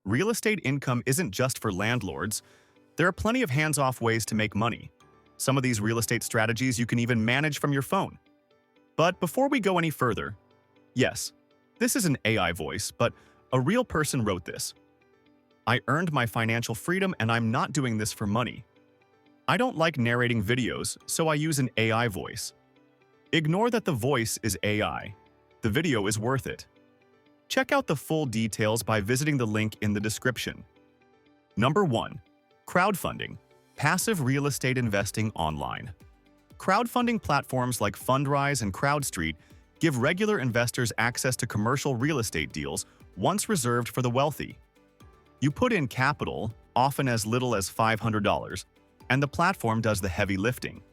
Real estate income isn't just for landlords. There are plenty of hands-off ways to make money. Some of these real estate strategies you can even manage from your phone. But before we go any further, yes, this is an AI voice, but a real person wrote this. I earned my financial freedom and I'm not doing this for money. I don't like narrating videos, so I use an AI voice. Ignore that the voice is AI. The video is worth it. Check out the full details by visiting the link in the description. Number 1. Crowdfunding. Passive real estate investing online. Crowdfunding platforms like Fundrise and CrowdStreet give regular investors access to commercial real estate deals once reserved for the wealthy. You put in capital, often as little as $500, and the platform does the heavy lifting.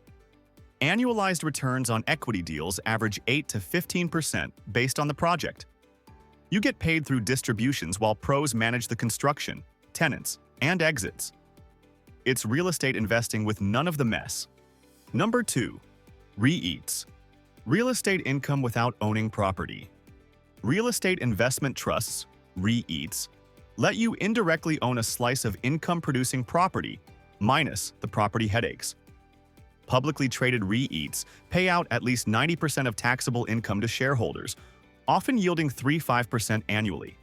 Annualized returns on equity deals average 8 to 15% based on the project. You get paid through distributions while pros manage the construction, tenants, and exits. It's real estate investing with none of the mess. Number 2. REITs. Real estate income without owning property. Real estate investment trusts, REITs, let you indirectly own a slice of income-producing property, minus the property headaches. Publicly traded REITs pay out at least 90% of taxable income to shareholders, often yielding 3–5% annually.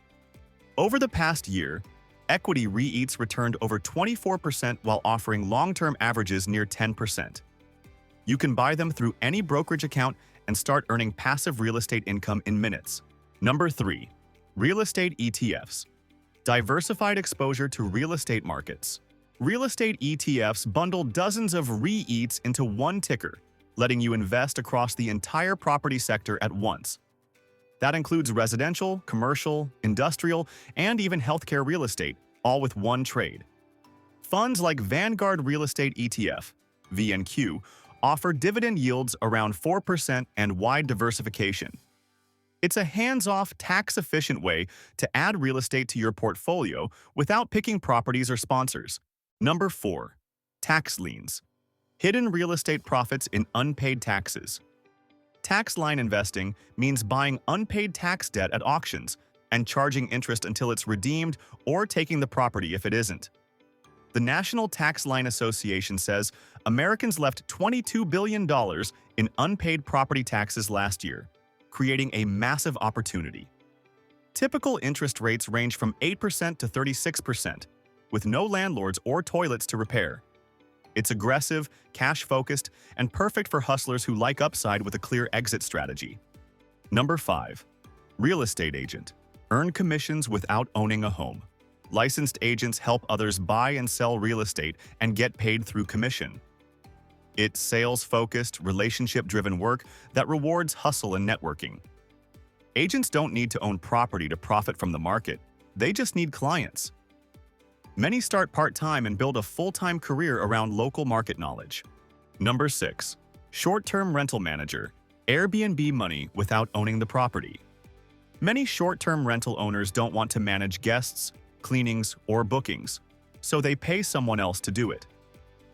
Over the past year, equity REITs returned over 24% while offering long-term averages near 10%. You can buy them through any brokerage account and start earning passive real estate income in minutes. Number 3. Real estate ETFs. Diversified exposure to real estate markets. Real estate ETFs bundle dozens of REITs into one ticker, letting you invest across the entire property sector at once. That includes residential, commercial, industrial, and even healthcare real estate, all with one trade. Funds like Vanguard Real Estate ETF, VNQ, offer dividend yields around 4% and wide diversification. It's a hands-off, tax-efficient way to add real estate to your portfolio without picking properties or sponsors. Number 4. Tax liens. Hidden real estate profits in unpaid taxes. Tax lien investing means buying unpaid tax debt at auctions and charging interest until it's redeemed or taking the property if it isn't. The National Tax Lien Association says Americans left $22 billion in unpaid property taxes last year, creating a massive opportunity. Typical interest rates range from 8% to 36%, with no landlords or toilets to repair. It's aggressive, cash-focused, and perfect for hustlers who like upside with a clear exit strategy. Number 5. Real estate agent. Earn commissions without owning a home. Licensed agents help others buy and sell real estate and get paid through commission. It's sales-focused, relationship-driven work that rewards hustle and networking. Agents don't need to own property to profit from the market. They just need clients. Many start part-time and build a full-time career around local market knowledge. Number 6. Short-term rental manager. Airbnb money without owning the property. Many short-term rental owners don't want to manage guests, cleanings, or bookings, so they pay someone else to do it.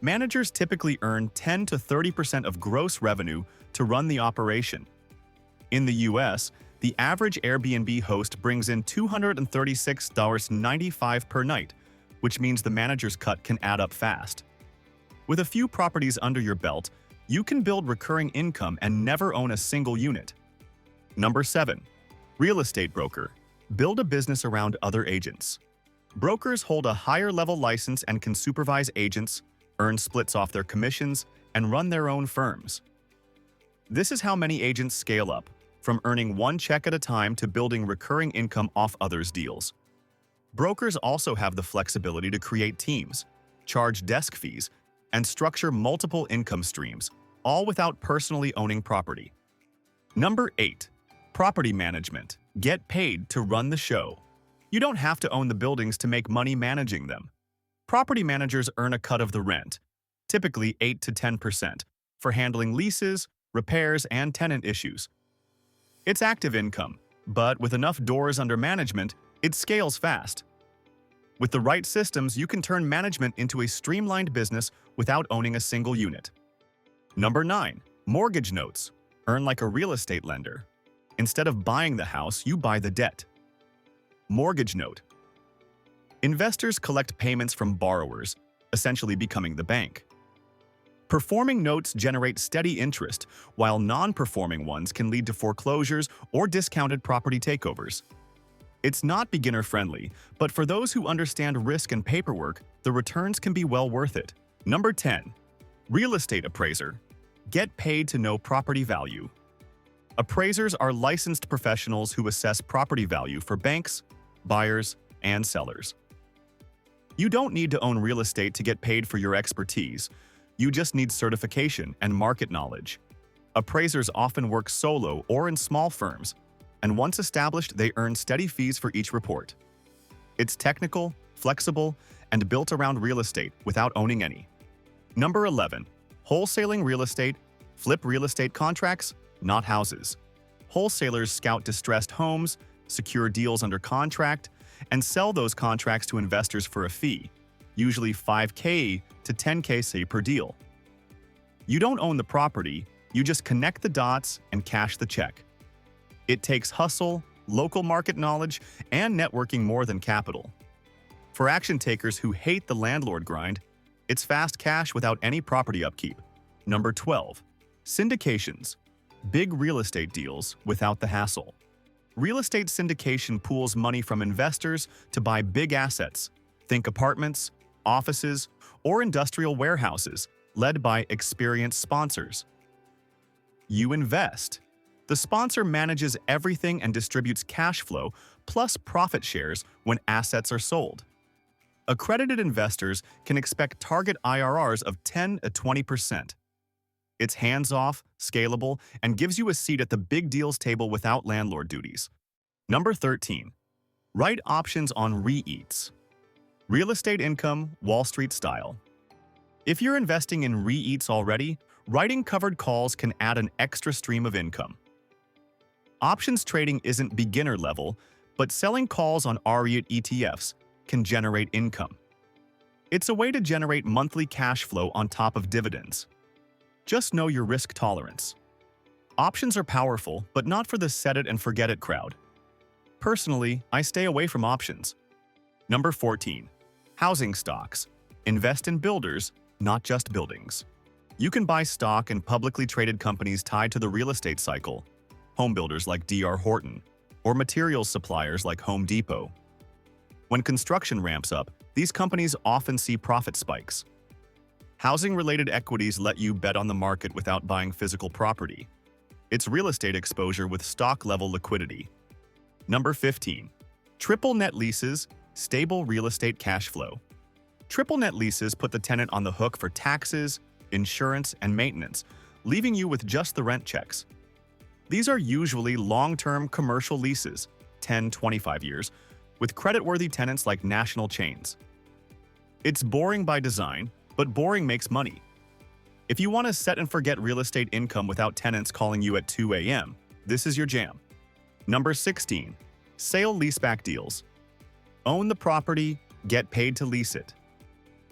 Managers typically earn 10 to 30% of gross revenue to run the operation. In the US, the average Airbnb host brings in $236.95 per night, which means the manager's cut can add up fast. With a few properties under your belt, you can build recurring income and never own a single unit. Number 7. Real estate broker. Build a business around other agents. Brokers hold a higher-level license and can supervise agents, earn splits off their commissions, and run their own firms. This is how many agents scale up, from earning one check at a time to building recurring income off others' deals. Brokers also have the flexibility to create teams, charge desk fees, and structure multiple income streams, all without personally owning property. Number 8. Property management. Get paid to run the show. You don't have to own the buildings to make money managing them. Property managers earn a cut of the rent, typically 8 to 10%, for handling leases, repairs, and tenant issues. It's active income, but with enough doors under management, it scales fast. With the right systems, you can turn management into a streamlined business without owning a single unit. Number 9. Mortgage notes. Earn like a real estate lender. Instead of buying the house, you buy the debt. Mortgage note. Investors collect payments from borrowers, essentially becoming the bank. Performing notes generate steady interest, while non-performing ones can lead to foreclosures or discounted property takeovers. It's not beginner-friendly, but for those who understand risk and paperwork, the returns can be well worth it. Number 10. Real estate appraiser. Get paid to know property value. Appraisers are licensed professionals who assess property value for banks, buyers, and sellers. You don't need to own real estate to get paid for your expertise. You just need certification and market knowledge. Appraisers often work solo or in small firms, and once established, they earn steady fees for each report. It's technical, flexible, and built around real estate without owning any. Number 11. Wholesaling real estate. Flip real estate contracts, not houses. Wholesalers scout distressed homes, secure deals under contract, and sell those contracts to investors for a fee, usually $5,000 to $10,000 per deal. You don't own the property, you just connect the dots and cash the check. It takes hustle, local market knowledge, and networking more than capital. For action takers who hate the landlord grind, it's fast cash without any property upkeep. Number 12. Syndications. Big real estate deals without the hassle. Real estate syndication pools money from investors to buy big assets. Think apartments, offices, or industrial warehouses, led by experienced sponsors. You invest. The sponsor manages everything and distributes cash flow plus profit shares when assets are sold. Accredited investors can expect target IRRs of 10 to 20%. It's hands-off, scalable, and gives you a seat at the big deals table without landlord duties. Number 13. Write options on REITs. Real estate income, Wall Street style. If you're investing in REITs already, writing covered calls can add an extra stream of income. Options trading isn't beginner level, but selling calls on REIT ETFs can generate income. It's a way to generate monthly cash flow on top of dividends. Just know your risk tolerance. Options are powerful, but not for the set-it-and-forget-it crowd. Personally, I stay away from options. Number 14. Housing stocks. Invest in builders, not just buildings. You can buy stock in publicly traded companies tied to the real estate cycle, home builders like D.R. Horton, or materials suppliers like Home Depot. When construction ramps up, these companies often see profit spikes. Housing-related equities let you bet on the market without buying physical property. It's real estate exposure with stock-level liquidity. Number 15. Triple net leases, stable real estate cash flow. Triple net leases put the tenant on the hook for taxes, insurance, and maintenance, leaving you with just the rent checks. These are usually long-term commercial leases, 10-25 years, with creditworthy tenants like national chains. It's boring by design, but boring makes money. If you want to set and forget real estate income without tenants calling you at 2 a.m., this is your jam. Number 16. Sale-leaseback deals. Own the property, get paid to lease it.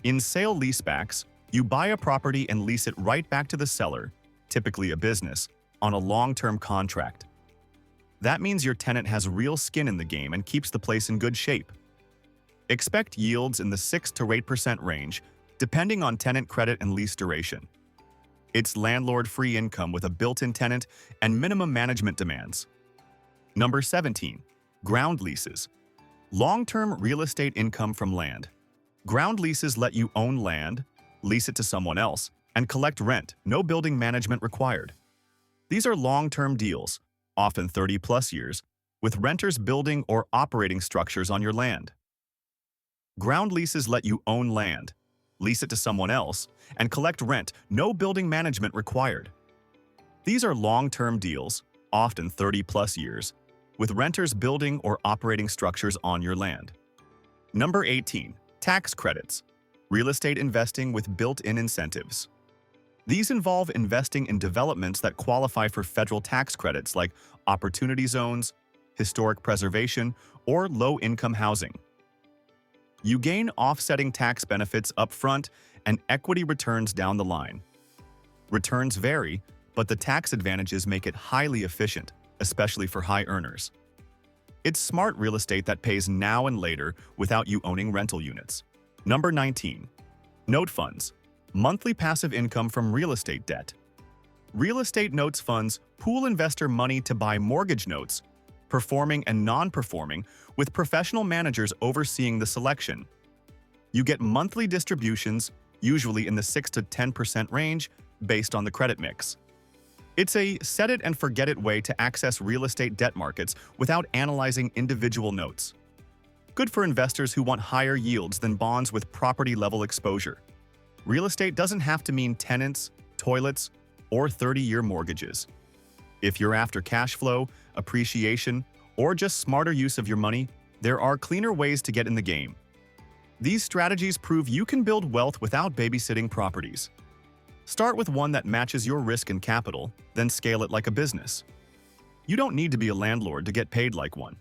In sale-leasebacks, you buy a property and lease it right back to the seller, typically a business, on a long-term contract. That means your tenant has real skin in the game and keeps the place in good shape. Expect yields in the 6 to 8% range, depending on tenant credit and lease duration. It's landlord-free income with a built-in tenant and minimum management demands. Number 17. Ground leases. Long-term real estate income from land. Ground leases let you own land, lease it to someone else, and collect rent, no building management required. These are long-term deals, often 30-plus years, with renters building or operating structures on your land. Ground leases let you own land, lease it to someone else, and collect rent, no building management required. These are long-term deals, often 30-plus years, with renters building or operating structures on your land. Number 18. Tax credits. Real estate investing with built-in incentives. These involve investing in developments that qualify for federal tax credits like opportunity zones, historic preservation, or low-income housing. You gain offsetting tax benefits up front and equity returns down the line. Returns vary, but the tax advantages make it highly efficient, especially for high earners. It's smart real estate that pays now and later without you owning rental units. Number 19. Note funds. Monthly passive income from real estate debt. Real estate notes funds pool investor money to buy mortgage notes, performing and non-performing, with professional managers overseeing the selection. You get monthly distributions, usually in the 6 to 10% range, based on the credit mix. It's a set-it-and-forget-it way to access real estate debt markets without analyzing individual notes. Good for investors who want higher yields than bonds with property-level exposure. Real estate doesn't have to mean tenants, toilets, or 30-year mortgages. If you're after cash flow, appreciation, or just smarter use of your money, there are cleaner ways to get in the game. These strategies prove you can build wealth without babysitting properties. Start with one that matches your risk and capital, then scale it like a business. You don't need to be a landlord to get paid like one.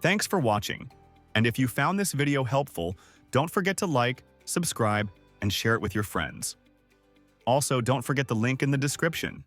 Thanks for watching, and if you found this video helpful, don't forget to like, subscribe, and share it with your friends. Also, don't forget the link in the description.